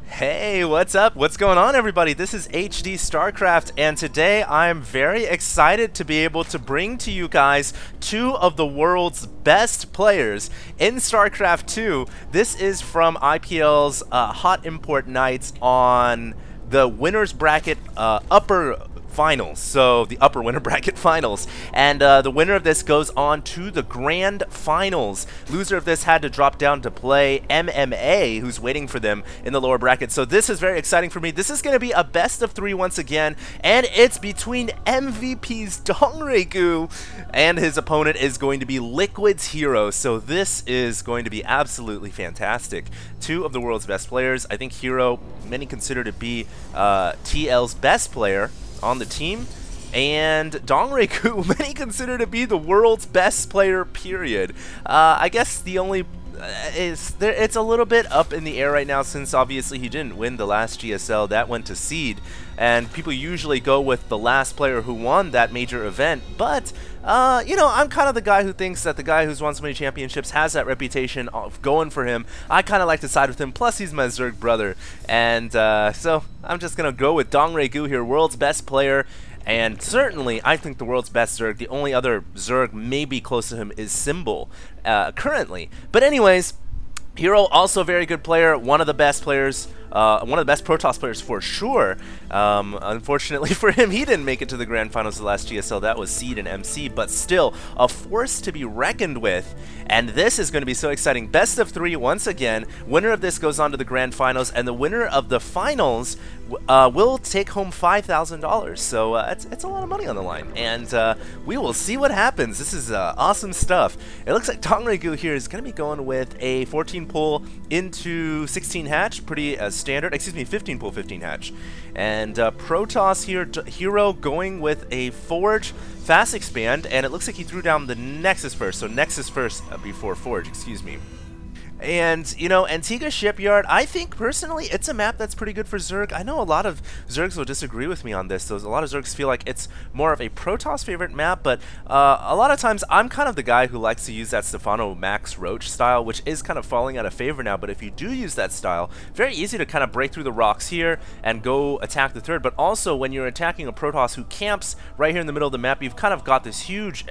Hey, what's up? What's going on, everybody? This is HD StarCraft, and today I'm very excited to be able to bring to you guys two of the world's best players in StarCraft 2. This is from IPL's Hot Import Nights on the winners bracket upper finals, so the upper winner bracket finals, and the winner of this goes on to the grand finals. Loser of this had to drop down to play MMA, who's waiting for them in the lower bracket. So this is very exciting for me. This is going to be a best of 3 once again, and it's between Dongraegu and his opponent is going to be Liquid.Hero. So this is going to be absolutely fantastic. Two of the world's best players. I think Hero, many consider to be TL's best player on the team, and Dongraegu, many consider to be the world's best player, period. I guess the only it's a little bit up in the air right now, since obviously he didn't win the last GSL. That went to Seed, and people usually go with the last player who won that major event, but you know, I'm kind of the guy who thinks that the guy who's won so many championships has that reputation of going for him. I kind of like to side with him, plus he's my Zerg brother, and so I'm just going to go with Dongraegu here, world's best player, and certainly I think the world's best Zerg. The only other Zerg maybe close to him is Symbol currently. But anyways, Hero, also a very good player, one of the best players, one of the best Protoss players for sure. Unfortunately for him, he didn't make it to the grand finals of the last GSL. That was Seed and MC, but still a force to be reckoned with. And this is going to be so exciting. Best of 3 once again. Winner of this goes on to the grand finals, and the winner of the finals will take home $5,000. So it's a lot of money on the line, and we will see what happens. This is awesome stuff. It looks like Dongraegu here is going to be going with a 14 pull into 16 hatch, pretty standard. Excuse me, 15 pull, 15 hatch. And Protoss here, Hero going with a Forge fast expand, and it looks like he threw down the Nexus first. So Nexus first before Forge, excuse me. And, you know, Antigua Shipyard, I think personally it's a map that's pretty good for Zerg. I know a lot of Zergs will disagree with me on this. A lot of Zergs feel like it's more of a Protoss favorite map, but a lot of times I'm kind of the guy who likes to use that Stefano Max Roach style, which is kind of falling out of favor now. But if you do use that style, very easy to kind of break through the rocks here and go attack the third. But also when you're attacking a Protoss who camps right here in the middle of the map, you've kind of got this huge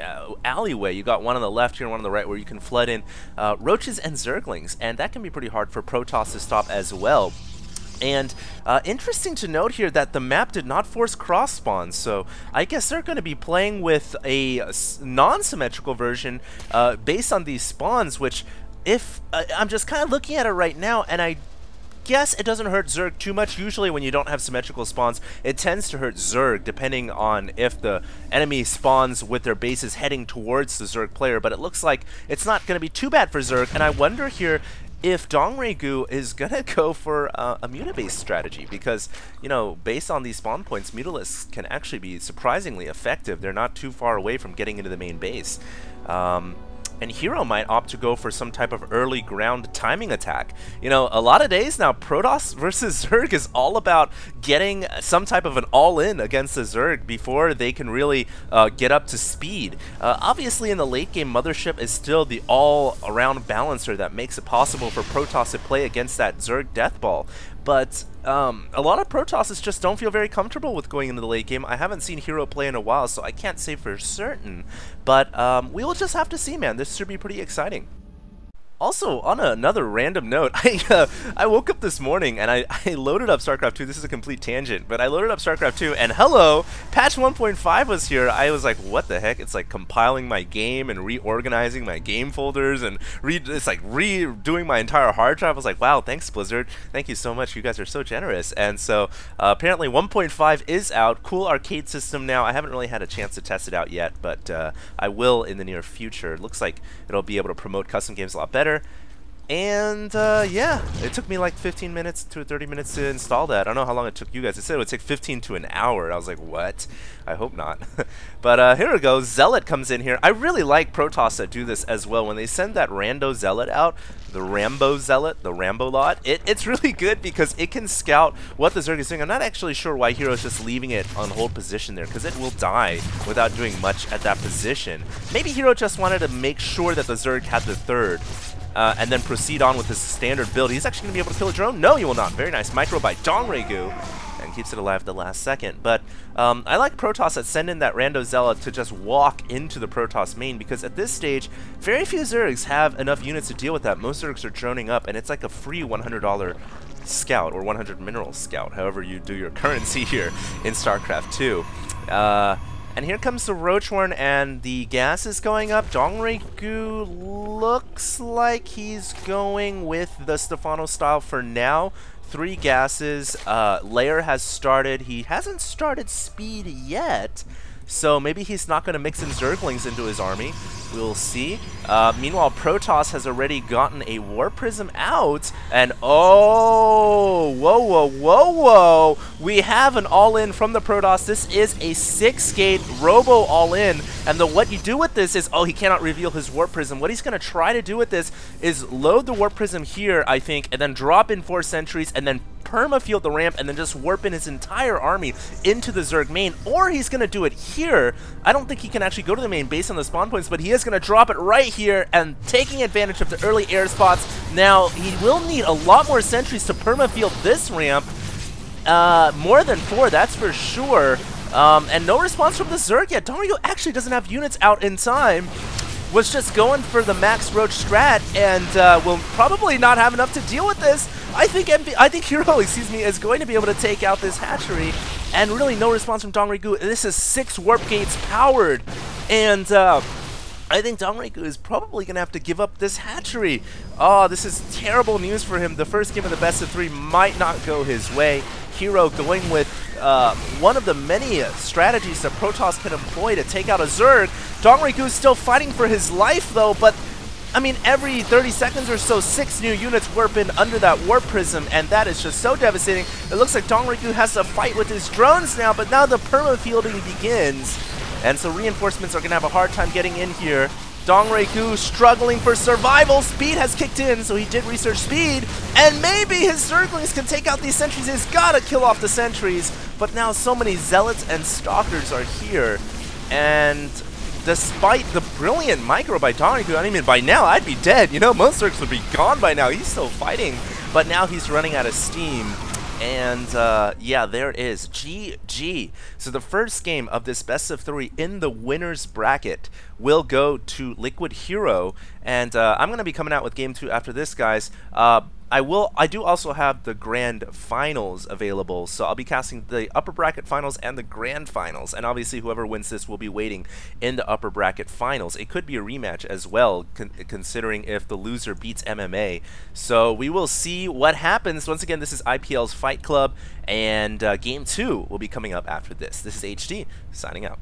alleyway. You got one on the left here and one on the right where you can flood in Roaches and Zerglings. And that can be pretty hard for Protoss to stop as well. And interesting to note here that the map did not force cross spawns, so I guess they're going to be playing with a non-symmetrical version based on these spawns, which if I'm just kind of looking at it right now, and I guess it doesn't hurt Zerg too much. Usually when you don't have symmetrical spawns, it tends to hurt Zerg depending on if the enemy spawns with their bases heading towards the Zerg player, but it looks like it's not going to be too bad for Zerg. And I wonder here if Dongraegu is going to go for a Muta-based strategy, because, you know, based on these spawn points, Mutalisks can actually be surprisingly effective. They're not too far away from getting into the main base. And Hero might opt to go for some type of early ground timing attack. You know, a lot of days now, Protoss versus Zerg is all about getting some type of an all-in against the Zerg before they can really get up to speed. Obviously, in the late game, Mothership is still the all-around balancer that makes it possible for Protoss to play against that Zerg Deathball. But a lot of Protosses just don't feel very comfortable with going into the late game. I haven't seen Hero play in a while, so I can't say for certain. But we will just have to see, man. This should be pretty exciting. Also, on another random note, I woke up this morning and I loaded up StarCraft 2. This is a complete tangent, but I loaded up StarCraft 2 and hello, patch 1.5 was here. I was like, what the heck? It's like compiling my game and reorganizing my game folders and it's like redoing my entire hard drive. I was like, wow, thanks Blizzard. Thank you so much. You guys are so generous. And so apparently 1.5 is out. Cool arcade system now. I haven't really had a chance to test it out yet, but I will in the near future. It looks like it'll be able to promote custom games a lot better. And yeah, it took me like 15 minutes to 30 minutes to install that. I don't know how long it took you guys. It said it would take 15 to an hour. I was like, what? I hope not. But here we go. Zealot comes in here. I really like Protoss that do this as well. When they send that rando Zealot out, the Rambo Zealot, the Rambo lot, it's really good because it can scout what the Zerg is doing. I'm not actually sure why Hero's just leaving it on hold position there, because it will die without doing much at that position. Maybe Hero just wanted to make sure that the Zerg had the third. and then proceed on with his standard build. He's actually going to be able to kill a drone? No, he will not. Very nice micro by Dongraegu, and keeps it alive at the last second. But I like Protoss that send in that Rando Zealot to just walk into the Protoss main, because at this stage, very few Zergs have enough units to deal with that. Most Zergs are droning up, and it's like a free $100 scout, or 100 mineral scout, however you do your currency here in StarCraft 2. And here comes the Roachworn, and the gas is going up. Dongraegu looks like he's going with the Stefano style for now. 3 gases. Lair has started. He hasn't started speed yet, so maybe he's not going to mix in Zerglings into his army. We'll see. Meanwhile, Protoss has already gotten a War Prism out, and oh, whoa. We have an all-in from the Protoss. This is a 6-gate Robo all-in, and what you do with this is, oh, he cannot reveal his Warp Prism. What he's going to try to do with this is load the Warp Prism here, I think, and then drop in 4 sentries, and then perma-field the ramp, and then just warp in his entire army into the Zerg main. Or he's going to do it here. I don't think he can actually go to the main based on the spawn points, but he is going to drop it right here, and taking advantage of the early air spots. Now, he will need a lot more sentries to perma-field this ramp. More than 4, that's for sure. And no response from the Zerg yet. Dongraegu actually doesn't have units out in time. Was just going for the max Roach strat, and will probably not have enough to deal with this. I think Hero, is going to be able to take out this hatchery, and really no response from Dongraegu. This is 6 warp gates powered, and I think Dongraegu is probably going to have to give up this hatchery. Oh, this is terrible news for him. The first game of the best of 3 might not go his way. Hero going with one of the many strategies that Protoss can employ to take out a Zerg. Dongraegu is still fighting for his life, though, but I mean, every 30 seconds or so, 6 new units warp in under that Warp Prism, and that is just so devastating. It looks like Dongraegu has to fight with his drones now, but now the perma-fielding begins, and so reinforcements are going to have a hard time getting in here. Dongraegu struggling for survival. Speed has kicked in, so he did research speed, and maybe his Zerglings can take out these sentries. He's got to kill off the sentries, but now so many Zealots and Stalkers are here, and despite the brilliant micro by Dongraegu, I mean, by now I'd be dead. You know, most Zergs would be gone by now. He's still fighting, but now he's running out of steam. And yeah, there it is. GG. So the first game of this best of 3 in the winners bracket will go to Liquid.Hero, and I'm going to be coming out with game 2 after this, guys. I do also have the grand finals available, so I'll be casting the upper bracket finals and the grand finals, and obviously whoever wins this will be waiting in the upper bracket finals. It could be a rematch as well, considering if the loser beats MMA. So we will see what happens. Once again, this is IPL's Fight Club, and game 2 will be coming up after this. This is HD signing out.